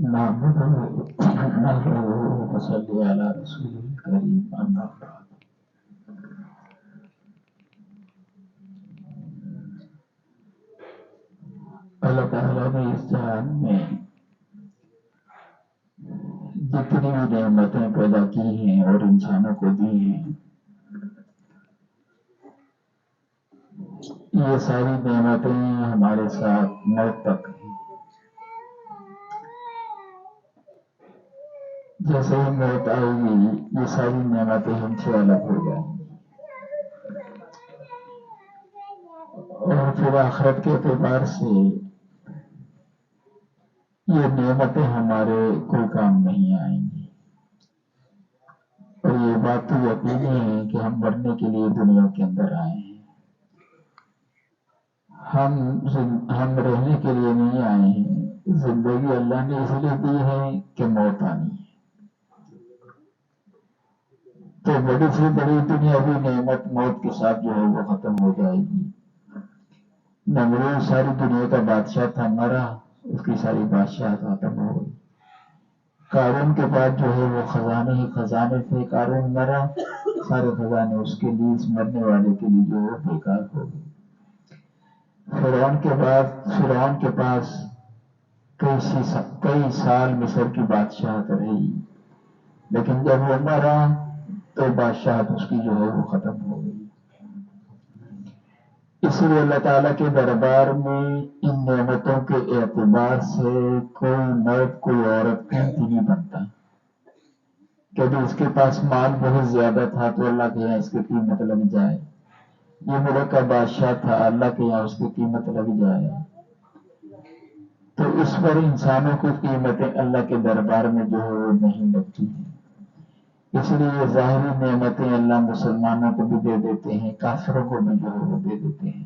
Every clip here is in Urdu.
نحمده ونصلي على رسوله الكريم أما بعد. اللہ تعالیٰ نے اس جہان میں جتنی بھی نعمتیں پیدا کی ہیں اور انسانوں کو دی ہیں، یہ ساری نعمتیں ہمارے ساتھ موت تک ہیں. جیسے ہی موت آئے گی یہ ساری نعمتیں ہم سے الگ ہو جائیں گی، اور پھر آخرت کے اعتبار سے یہ نعمتیں ہمارے کوئی کام نہیں آئیں گی. اور یہ بات تو یقینی ہے کہ ہم مرنے کے لیے دنیا کے اندر آئے ہیں. ہم رہنے کے لیے نہیں آئے ہیں. زندگی اللہ نے اس لیے دی ہے کہ موت آنی ہے. تو بڑی سے بڑی دنیاوی نعمت موت کے ساتھ جو ہے وہ ختم ہو جائے گی. نمرود ساری دنیا کا بادشاہ تھا، مرا، اس کی ساری بادشاہ ختم ہو گئی. قارون کے بعد جو ہے وہ خزانے ہی خزانے تھے، قارون مرا، سارے خزانے اس کے لیے، اس مرنے والے کے لیے جو ہے بیکار ہو گئے. فرعون کے بعد فرعون کے پاس کئی سال مصر کی بادشاہت رہی، لیکن جب وہ مرا تو بادشاہت اس کی جو ہے وہ ختم ہو گئی. اس لیے اللہ تعالیٰ کے دربار میں ان نعمتوں کے اعتبار سے کوئی مرد کوئی عورت قیمتی نہیں بنتا. کبھی اس کے پاس مال بہت زیادہ تھا تو اللہ کے یہاں اس کی قیمت لگ جائے، یہ ملک کا بادشاہ تھا، اللہ کے یہاں اس کی قیمت لگ جائے. تو اس پر انسانوں کی قیمتیں اللہ کے دربار میں جو ہے وہ نہیں لگتی ہیں. اس لیے یہ ظاہری نعمتیں اللہ مسلمانوں کو بھی دے دیتے ہیں، کافروں کو بھی جو ہے وہ دے دیتے ہیں.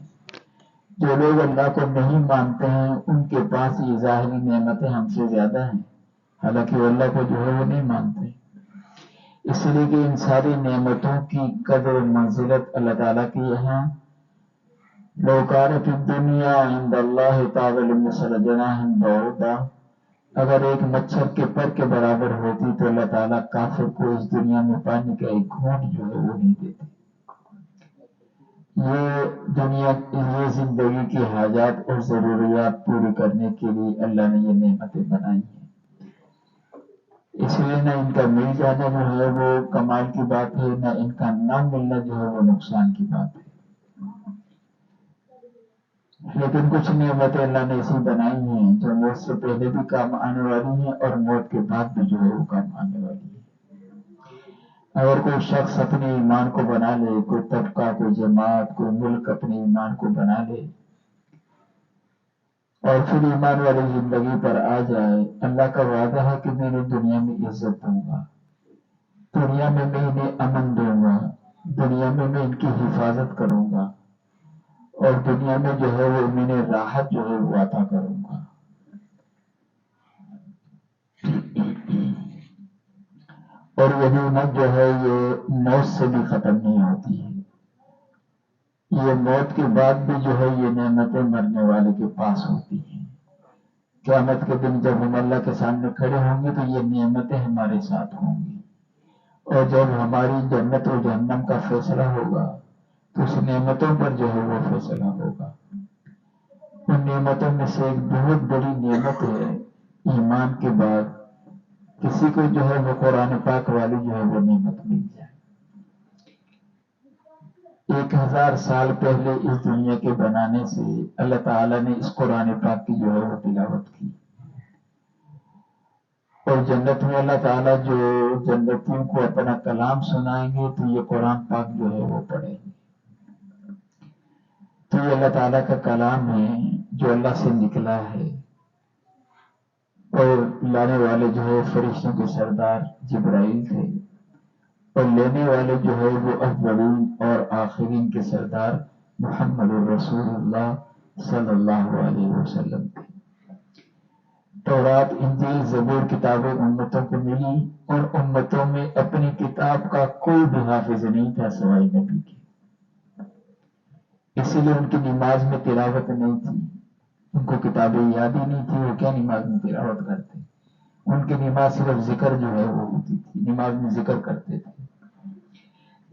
جو لوگ اللہ کو نہیں مانتے ہیں ان کے پاس یہ ظاہری نعمتیں ہم سے زیادہ ہیں، حالانکہ وہ اللہ کو جو ہے وہ نہیں مانتے. اس لیے کہ ان ساری نعمتوں کی قدر و منزلت اللہ تعالیٰ کے یہاں لو کانت الدنیا عند اللہ تعالی مثل جناح بعوضہ، اگر ایک مچھر کے پر کے برابر ہوتی تو اللہ تعالیٰ کافر کو اس دنیا میں پانی کا ایک گھونٹ جو ہے وہ نہیں دیتے. یہ زندگی کی حاجات اور ضروریات پوری کرنے کے لیے اللہ نے یہ نعمتیں بنائی ہیں. اس لیے نہ ان کا مل جانا جو ہے وہ کمال کی بات ہے، نہ ان کا نہ ملنا جو ہے وہ نقصان کی بات ہے. لیکن کچھ نعمتیں اللہ نے ایسی بنائی ہیں جو موت سے پہلے بھی کام آنے والی ہیں اور موت کے بعد بھی جو ہے وہ کام آنے والی ہیں. اگر کوئی شخص اپنے ایمان کو بنا لے، کوئی طبقہ، کوئی جماعت، کوئی ملک اپنے ایمان کو بنا لے اور پھر ایمان والی زندگی پر آ جائے، اللہ کا وعدہ ہے کہ میں نے دنیا میں عزت دوں گا، دنیا میں میں انہیں امن دوں گا، دنیا میں میں ان کی حفاظت کروں گا، اور دنیا میں جو ہے وہ انہیں راحت جو ہے وہ عطا کروں گا. اور یہ نعمت جو ہے یہ موت سے بھی ختم نہیں ہوتی ہے. یہ موت کے بعد بھی جو ہے یہ نعمتیں مرنے والے کے پاس ہوتی ہیں. قیامت کے دن جب ہم اللہ کے سامنے کھڑے ہوں گے تو یہ نعمتیں ہمارے ساتھ ہوں گی، اور جب ہماری جنت و جہنم کا فیصلہ ہوگا تو اس نعمتوں پر جو ہے وہ فیصلہ ہوگا. ان نعمتوں میں سے ایک بہت بڑی نعمت ہے ایمان کے بعد کسی کو جو ہے وہ قرآن پاک والی جو ہے وہ نعمت مل جائے. 1000 سال پہلے اس دنیا کے بنانے سے اللہ تعالیٰ نے اس قرآن پاک کی جو ہے وہ تلاوت کی، اور جنت میں اللہ تعالیٰ جو جنتیوں کو اپنا کلام سنائیں گے تو یہ قرآن پاک جو ہے وہ پڑھیں گے. تو یہ اللہ تعالیٰ کا کلام ہے جو اللہ سے نکلا ہے، اور لانے والے جو ہے فرشتوں کے سردار جبرائیل تھے، اور لینے والے جو ہے وہ اولین اور آخرین کے سردار محمد رسول اللہ صلی اللہ علیہ وسلم تھے. تورات، انجیل، زبور کتابیں امتوں کو ملی، اور امتوں میں اپنی کتاب کا کوئی بھی حافظ نہیں تھا سوائے نبی کے. اسی لیے ان کی نماز میں تلاوت نہیں تھی، ان کو کتابیں یاد ہی نہیں تھی، وہ کیا نماز میں تلاوت کرتے. ان کی نماز صرف ذکر جو ہے وہ ہوتی تھی، نماز میں ذکر کرتے تھے۔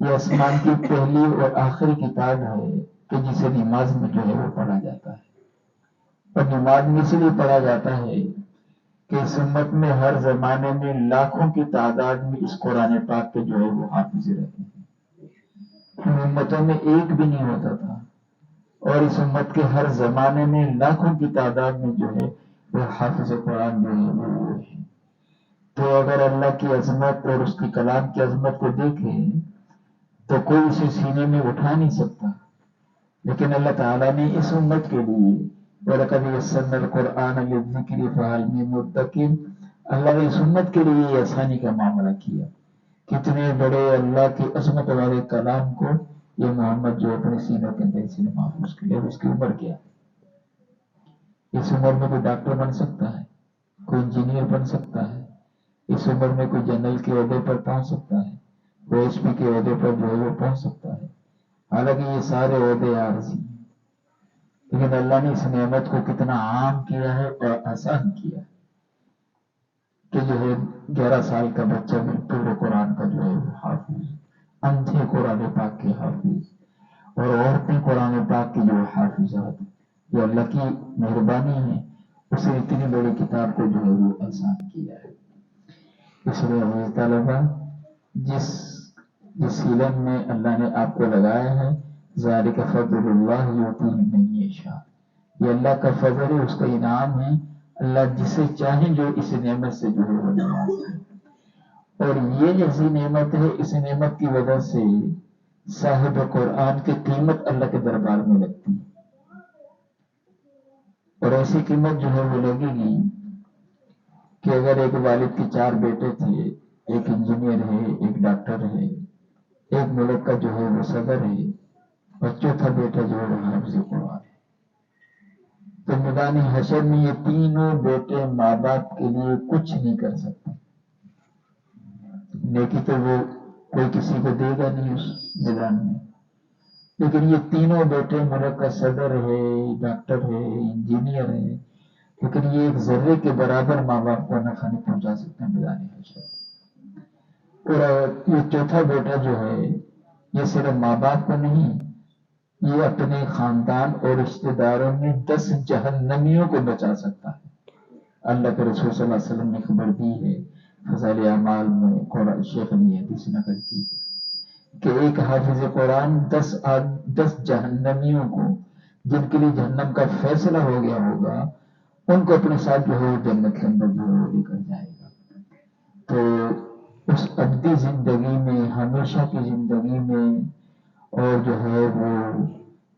یہ آسمان کی پہلی اور آخری کتاب ہے کہ جسے نماز میں جو ہے وہ پڑھا جاتا ہے، اور نماز میں اس لیے پڑھا جاتا ہے کہ اس امت میں ہر زمانے میں لاکھوں کی تعداد میں اس قرآن پاک کے جو ہے وہ حافظ رہے ہیں، ان امتوں میں ایک بھی نہیں ہوتا تھا، اور اس امت کے ہر زمانے میں لاکھوں کی تعداد میں جو ہے وہ حافظ قرآن جو ہے وہ ہے۔ تو اگر اللہ کی عظمت اور اس کی کلام کی عظمت کو دیکھیں تو کوئی اسے سینے میں اٹھا نہیں سکتا، لیکن اللہ تعالیٰ نے اس امت کے لیے وَلَقَدْ يَسَّرْنَا الْقُرْآنَ لِلذِّكْرِ فَهَلْ مِن مُّدَّكِرٍ، اللہ نے اس امت کے لیے یہ آسانی کا معاملہ کیا۔ کتنے بڑے اللہ کی عظمت والے کلام کو یہ محمد جو اپنے سینوں کے اندر سے محفوظ کر لیا، اس کی عمر کیا ہے؟ اس عمر میں کوئی ڈاکٹر بن سکتا ہے، کوئی انجینئر بن سکتا ہے، اس عمر میں کوئی جنرل کے عہدے پر پہنچ سکتا ہے، کوئی ایس پی کے عہدے پر جو ہے وہ پہنچ سکتا ہے، حالانکہ یہ سارے عہدے عارضی ہیں، لیکن اللہ نے اس نعمت کو کتنا عام کیا ہے اور آسان کیا ہے کہ جو ہے 11 سال کا بچہ بھی پورے قرآن کا جو ہے وہ حافظ، اندھے قرآن پاک کے حافظ، اور عورتیں قرآن پاک کی جو حافظات، یہ اللہ کی مہربانی ہے، اسے اتنی بڑی کتاب کو جو ہے وہ آسان کیا ہے۔ اس لیے عزیز طلبہ، جس علم میں اللہ نے آپ کو لگایا ہے، ذالک فضل اللہ یؤتیہ من یشاء، یہ اللہ کا فضل ہے، اس کا انعام ہے، اللہ جسے چاہے جو اس نعمت سے جو ہے وہ نوازے، اور یہ ایسی نعمت ہے، اس نعمت کی وجہ سے صاحب قرآن کی قیمت اللہ کے دربار میں لگتی ہے، اور ایسی قیمت جو ہے وہ لگے گی کہ اگر ایک والد کے 4 بیٹے تھے، ایک انجینئر ہے، ایک ڈاکٹر ہے، ایک ملک کا جو ہے وہ صدر ہے، اور چوتھا بیٹا جو ہے وہ حافظ قرآن ہے، تو میدان حشر میں یہ تینوں بیٹے ماں باپ کے لیے کچھ نہیں کر سکتے، نیکی تو وہ کوئی کسی کو دے گا نہیں اس میدان میں، لیکن یہ تینوں بیٹے ملک کا صدر ہے، ڈاکٹر ہے، انجینئر ہے، لیکن یہ ایک ذرے کے برابر ماں باپ کو نفع نہیں پہنچا سکتے میدان حشر۔ اور یہ چوتھا بیٹا جو ہے یہ صرف ماں باپ کو نہیں، یہ اپنے خاندان اور رشتہ داروں میں 10 جہنمیوں کو بچا سکتا ہے۔ اللہ کے رسول صلی اللہ علیہ وسلم نے خبر دی ہے، فضائل اعمال میں قرآن شیخ نے حدیث نقل کی کہ ایک حافظ قرآن 10 جہنمیوں کو، جن کے لیے جہنم کا فیصلہ ہو گیا ہوگا، ان کو اپنے ساتھ جو ہے جنت کے اندر جو ہے لے کر جائے گا۔ تو اس ابدی زندگی میں، ہمیشہ کی زندگی میں، اور جو ہے وہ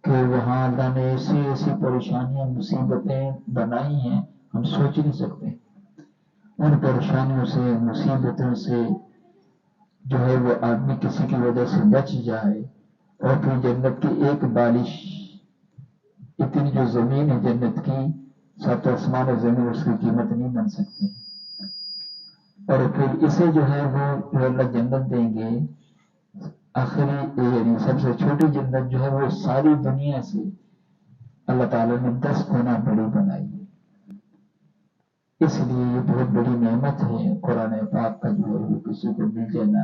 کہ وہاں اللہ نے ایسی ایسی پریشانیاں مصیبتیں بنائی ہیں ہم سوچ نہیں سکتے، ان پریشانیوں سے، مصیبتوں سے جو ہے وہ آدمی کسی کی وجہ سے بچ جائے، اور پھر جنت کی ایک بالش، اتنی جو زمین ہے جنت کی، 7 آسمان اور زمین اس کی قیمت نہیں بن سکتی، اور پھر اسے جو ہے وہ اللہ جنت دیں گے، آخری یعنی سب سے چھوٹی جنت جو ہے وہ ساری دنیا سے اللہ تعالیٰ نے 10 گنا بڑی بنائی ہے، اس لیے یہ بہت بڑی نعمت ہے قرآن پاک کا جو ہے وہ کسی کو مل جانا۔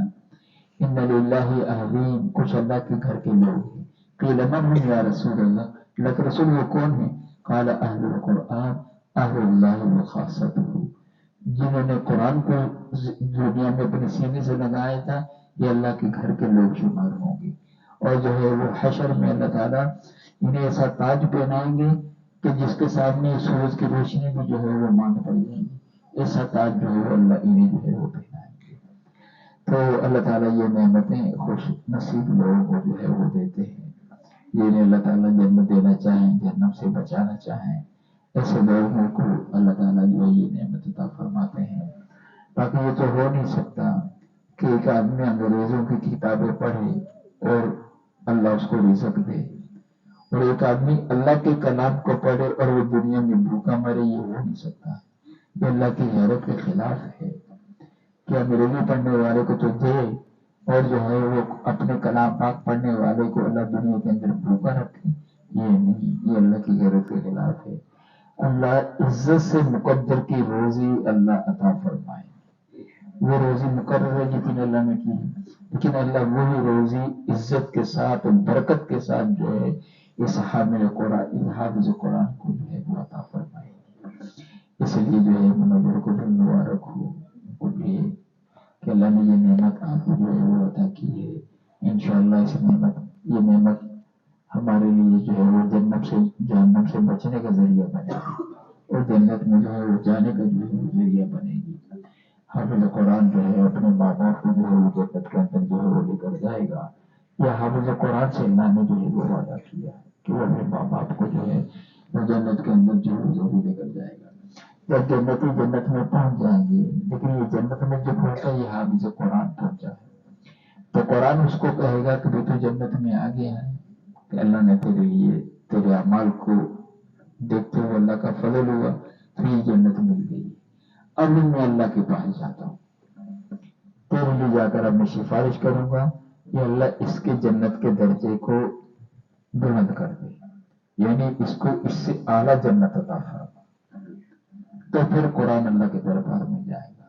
ان للہ اہلین، کچھ اللہ کے گھر کے لوگ ہیں، قیل من ہم یا رسول اللہ، اللہ کے رسول وہ کون ہیں؟ قال اہل القرآن اہل اللہ وخاصتہ، جنہوں نے قرآن کو دنیا میں اپنے سینے سے لگایا تھا، یہ اللہ کے گھر کے لوگ شمار ہوں گے، اور جو ہے وہ حشر میں اللہ تعالیٰ انہیں ایسا تاج پہنائیں گے کہ جس کے سامنے سورج کی روشنی بھی جو ہے وہ ماند پڑ جائے گی، ایسا تاج جو ہے وہ اللہ انہیں جو ہے وہ پہنائیں گے۔ تو اللہ تعالیٰ یہ نعمتیں خوش نصیب لوگوں کو جو ہے وہ دیتے ہیں، جنہیں اللہ تعالیٰ جنت دینا چاہیں، جہنم سے بچانا چاہیں، ایسے لوگوں کو اللہ تعالیٰ جو ہے یہ نعمت عطا فرماتے ہیں۔ باقی یہ تو ہو نہیں سکتا کہ ایک آدمی انگریزوں کی کتابیں پڑھے اور اللہ اس کو رزق دے، اور ایک آدمی اللہ کے کلام کو پڑھے اور وہ دنیا میں بھوکا مرے، یہ ہو نہیں سکتا، یہ اللہ کی غیرت کے خلاف ہے کہ انگریزی پڑھنے والے کو تو دے، اور جو ہے وہ اپنے کلام پاک پڑھنے والے کو اللہ دنیا کے اندر بھوکا رکھے، یہ نہیں، یہ اللہ کی غیرت کے خلاف ہے۔ اللہ عزت سے مقدر کی روزی اللہ عطا فرمائے. وہ روزی مقرر ہے جتنی اللہ نے کی ہے، لیکن اللہ وہی روزی عزت کے ساتھ اور برکت کے ساتھ جو ہے اس حامل قرآن حافظ قرآن کو جو ہے وہ عطا فرمائے. اس لیے جو ہے منور کو بھی مبارک ہو ان کو بھی کہ اللہ نے یہ نعمت آپ کو جو ہے وہ عطا کی ہے. انشاءاللہ اس یہ نعمت ہمارے لیے جو ہے وہ جہنم سے بچنے کا ذریعہ بنے گی اور جنت میں جو ہے وہ جانے کا جو ہے وہ ذریعہ بنے گی. حافظ قرآن جو ہے اپنے ماں باپ کو جو ہے وہ جنت کے اندر جو ہے وہ لے کر جائے گا. یا حافظ قرآن سے اللہ نے جو ہے وہ وعدہ کیا ہے کہ وہ اپنے ماں باپ کو جو ہے وہ جنت کے اندر جو ہے ضرور لے کر جائے گا. جب جنتی جنت میں پہنچ جائیں گے، لیکن یہ جنت میں جو پہنچا یہ حافظ قرآن پہنچا ہے تو قرآن اس کو کہے گا کہ بھی تو جنت میں آ گیا ہے کہ اللہ نے تیرے لیے تیرے اعمال کو دیکھتے ہوئے اللہ کا فضل ہوا تو یہ جنت مل گئی. اب میں اللہ کے پاس جاتا ہوں، تیرے لیے جا کر اب میں سفارش کروں گا کہ اللہ اس کے جنت کے درجے کو بلند کر دے، یعنی اس کو اس سے اعلیٰ جنت عطا فرما. تو پھر قرآن اللہ کے دربار میں جائے گا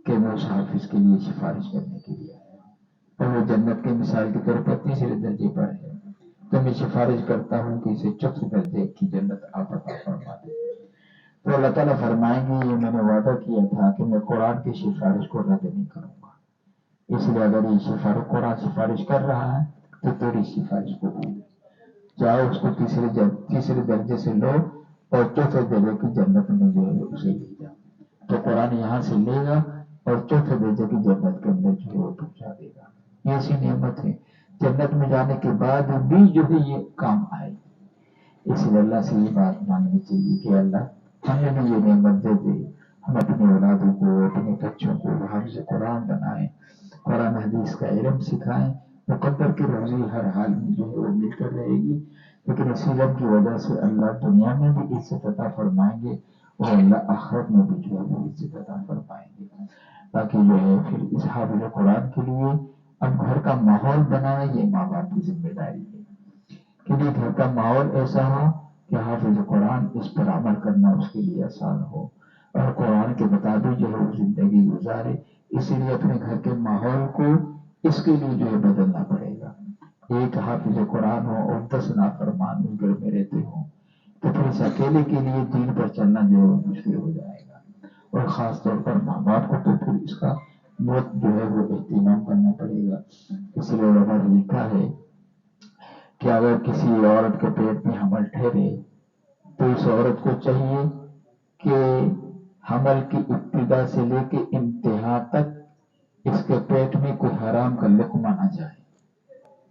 کہ میں اس حافظ کے لیے سفارش کرنے کے لیے آیا ہوں اور وہ جنت کے مثال کے طور پر تیسرے درجے پر ہے تو میں سفارش کرتا ہوں کہ اسے چوتھے درجے کی جنت آپ عطا فرما دیں. تو اللہ تعالیٰ فرمائیں گے یہ میں نے وعدہ کیا تھا کہ میں قرآن کی سفارش کو رد نہیں کروں گا، اس لیے اگر یہ قرآن سفارش کر رہا ہے تو تیری سفارش کو جاؤ اس کو تیسرے درجے سے لو اور چوتھے درجے کی جنت میں جو ہے اسے لے جاؤ. تو قرآن یہاں سے لے گا اور چوتھے درجے کی جنت کے اندر جو ہے وہ پہنچا دے گا. یہ ایسی نعمت ہے جنت میں جانے کے بعد بھی جو ہے یہ کام آئے. اس لیے اللہ سے یہ بات ماننی چاہیے کہ اللہ ہمیں بھی یہ نعمت دے دے، ہم اپنے اولادوں کو اپنے بچوں کو حافظ قرآن بنائیں، قرآن حدیث کا علم سکھائیں. مقدر کی روزی ہر حال میں جو ہے وہ مل کر رہے گی، لیکن اس علم کی وجہ سے اللہ دنیا میں بھی عزت عطا فرمائیں گے اور اللہ آخرت میں بھی جو ہے وہ عزت عطا فرمائیں گے. تاکہ جو ہے پھر اس حافظ قرآن کے لیے اب گھر کا ماحول بنانا یہ ماں باپ کی ذمہ داری ہے کہ یہ گھر کا ماحول ایسا ہو کہ حافظ قرآن اس پر عمل کرنا اس کے لیے آسان ہو اور قرآن کے مطابق جو ہے وہ زندگی گزارے. اسی لیے اپنے گھر کے ماحول کو اس کے لیے جو ہے بدلنا پڑے گا. ایک حافظ قرآن ہو اور 10 نافرمان اس گھر میں رہتے ہوں تو پھر اس اکیلے کے لیے دین پر چلنا جو ہے مشکل ہو جائے گا. اور خاص طور پر ماں باپ کو تو پھر اس کا بہت جو ہے وہ اہتمام کرنا پڑے گا. اس لیے علماء نے لکھا ہے کہ اگر کسی عورت کے پیٹ میں حمل ٹھہرے تو اس عورت کو چاہیے کہ حمل کی ابتدا سے لے کے انتہا تک اس کے پیٹ میں کوئی حرام کا لقمہ نہ جائے.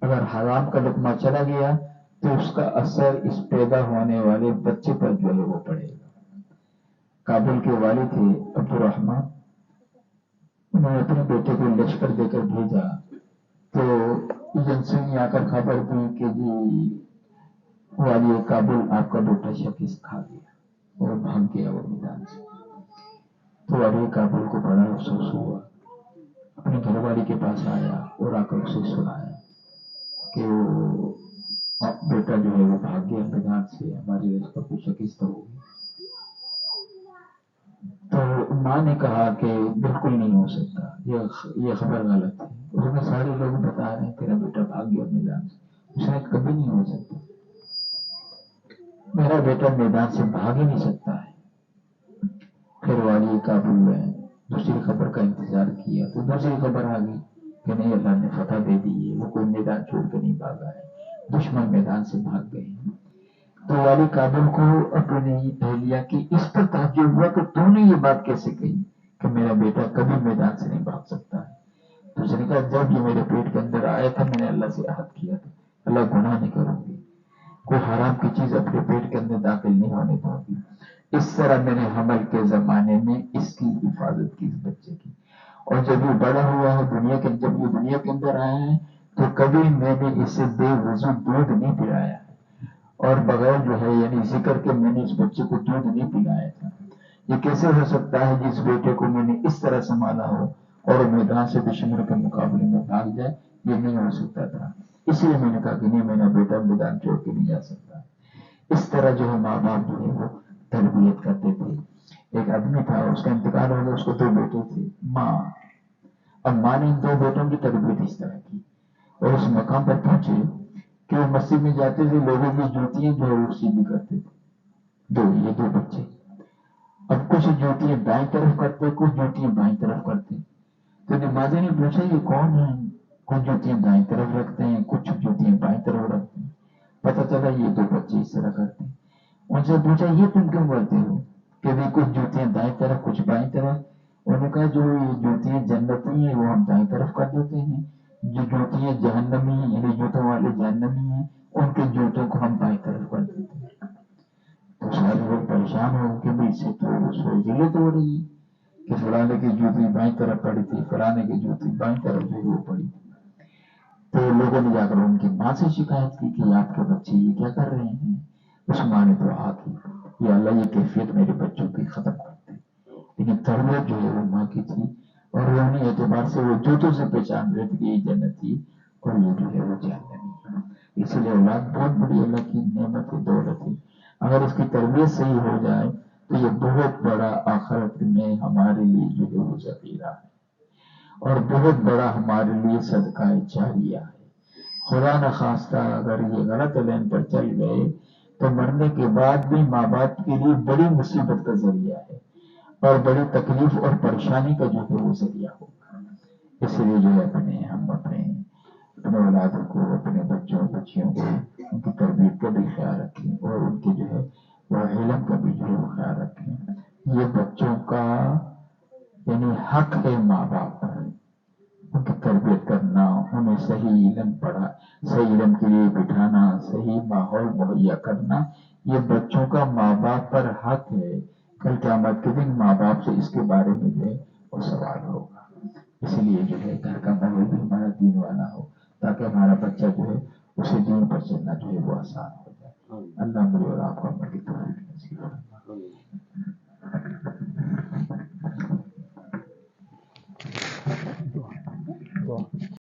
اگر حرام کا لقمہ چلا گیا تو اس کا اثر اس پیدا ہونے والے بچے پر جو ہے وہ پڑے گا. کابل کے والد تھے عبد الرحمان، انہوں نے اپنے بیٹے کو لشکر دے کر بھیجا تو ایجنسی نے آ کر خبر دی کہ جی والی کابل آپ کا بیٹا شکست کھا گیا اور بھاگ گیا وہ میدان سے. تو والی کابل کو بڑا افسوس ہوا، اپنی گھر والی کے پاس آیا اور آ کر اسے سنایا کہ وہ بیٹا جو ہے وہ بھاگ گیا میدان سے، ہماری رشتہ کو شکست ہوگی. تو ماں نے کہا کہ بالکل نہیں ہو سکتا، یہ خبر غلط ہے. اس میں سارے لوگ بتا رہے ہیں تیرا بیٹا بھاگ گیا میدان سے. اس نے کبھی نہیں ہو سکتا، میرا بیٹا میدان سے بھاگ ہی نہیں سکتا ہے. پھر والی کابل میں دوسری خبر کا انتظار کیا تو دوسری خبر آ گئی کہ نہیں اللہ نے فتح دے دی ہے، وہ کوئی میدان چھوڑ کے نہیں بھاگا ہے، دشمن میدان سے بھاگ گئے. تو والی کابل کو اپنی اہلیہ کی اس پر تعجب ہوا کہ تو نے یہ بات کیسے کہی کہ میرا بیٹا کبھی میدان سے نہیں بھاگ سکتا ہے. تو اس نے کہا جب یہ میرے پیٹ کے اندر آیا تھا میں نے اللہ سے عہد کیا تھا اللہ گناہ نہیں کروں گی، کوئی حرام کی چیز اپنے پیٹ کے اندر داخل نہیں ہونے دوں گی. اس طرح میں نے حمل کے زمانے میں اس کی حفاظت کی اس بچے کی. اور جب یہ بڑا ہوا ہے جب یہ دنیا کے اندر آیا ہے تو کبھی میں نے اسے بے وضو دودھ نہیں پلایا اور بغیر جو ہے یعنی ذکر کے میں نے اس بچے کو دودھ نہیں پلایا تھا. یہ کیسے ہو سکتا ہے جس بیٹے کو میں نے اس طرح سنبھالا ہو اور میدان سے دشمن کے مقابلے میں بھاگ جائے؟ یہ نہیں ہو سکتا تھا. اس لیے میں نے کہا کہ نہیں میرا بیٹا میدان چھوڑ کے نہیں جا سکتا. اس طرح جو ہے ماں باپ جو ہے وہ تربیت کرتے تھے. ایک آدمی تھا, اس کا انتقال ہو گیا, اس کو 2 بیٹے تھے. اب ماں نے ان 2 بیٹوں کی تربیت اس طرح کی, اور اس مقام پر پہنچے کہ وہ مسجد میں جاتے تھے, لوگوں کی جوتیاں جو ہے وہ سیدھی کرتے تھے. یہ 2 بچے. اب کچھ جوتیاں دائیں طرف کرتے, کچھ جوتیاں بائیں طرف کرتے. تو نمازی نے پوچھا یہ کون ہے؟ کچھ جوتیاں دائیں طرف رکھتے ہیں, کچھ جوتیاں بائیں طرف رکھتے ہیں. پتہ چلا یہ 2 بچے اس طرح کرتے ہیں. ان سے پوچھا یہ تم کیوں کرتے ہو؟ کہ بھی کچھ جوتیاں دائیں طرف, کچھ بائیں طرف. انہوں نے کہا جو یہ جوتیاں جنتی ہیں وہ ہم دائیں طرف کر دیتے ہیں, جو جوتیاں جہنمی یعنی جوتوں والے جہنمی ہیں ان کے جوتوں کو ہم بائیں طرف کر دیتے ہیں. تو سارے لوگ پریشان ہو کہ بھی اس سے تو ضلعت ہو رہی ہے کہ فلانے کی جوتی بائیں طرف پڑی تھی, فلانے کی جوتی بائیں طرف جو وہ پڑی تھی. تو لوگوں نے جا کر ان کی ماں سے شکایت کی کہ آپ کے بچے یہ کیا کر رہے ہیں. اس ماں نے دعا کی, یا اللہ یہ کیفیت میرے بچوں کی ختم کرتے. لیکن تربیت جو ہے وہ ماں کی تھی, اور روحانی اعتبار سے وہ جوتوں سے پہچان رہے تھے کہ یہ جنت تھی اور یہ جو ہے وہ جہنمی ہے. اسی لیے اولاد بہت بڑی اللہ کی نعمت ہے, دولت ہے. اگر اس کی تربیت صحیح ہو جائے تو یہ بہت بڑا آخرت میں ہمارے لیے جو ہے وہ ذخیرہ ہے, اور بہت بڑا ہمارے لیے صدقہ جاریہ ہے. خدا نخواستہ اگر یہ غلط لین پر چل گئے تو مرنے کے بعد بھی ماں باپ کے لیے بڑی مصیبت کا ذریعہ ہے, اور بڑی تکلیف اور پریشانی کا جو ہے وہ ذریعہ ہوگا. اس لیے جو ہے ہم اپنے اولادوں کو, اپنے بچوں بچیوں کو ان کی تربیت کا بھی خیال رکھیں, اور ان کے جو ہے وہ علم کا بھی جو ہے وہ خیال رکھیں. یہ بچوں کا یعنی حق ہے ماں باپ پر, ان کی تربیت کرنا, انہیں صحیح علم صحیح علم کے لیے بٹھانا, صحیح ماحول مہیا کرنا, یہ بچوں کا ماں باپ پر حق ہے. کل قیامت کے دن ماں باپ سے اس کے بارے میں جو ہے وہ سوال ہوگا. اسی لیے جو ہے گھر کا ماحول بھی ہمارا دین والا ہو, تاکہ ہمارا بچہ جو ہے اسے دین پر چلنا جو ہے وہ آسان ہو جائے. اللہ مجھے اور آپ کو عمل کی توفیق نصیب فرمائے.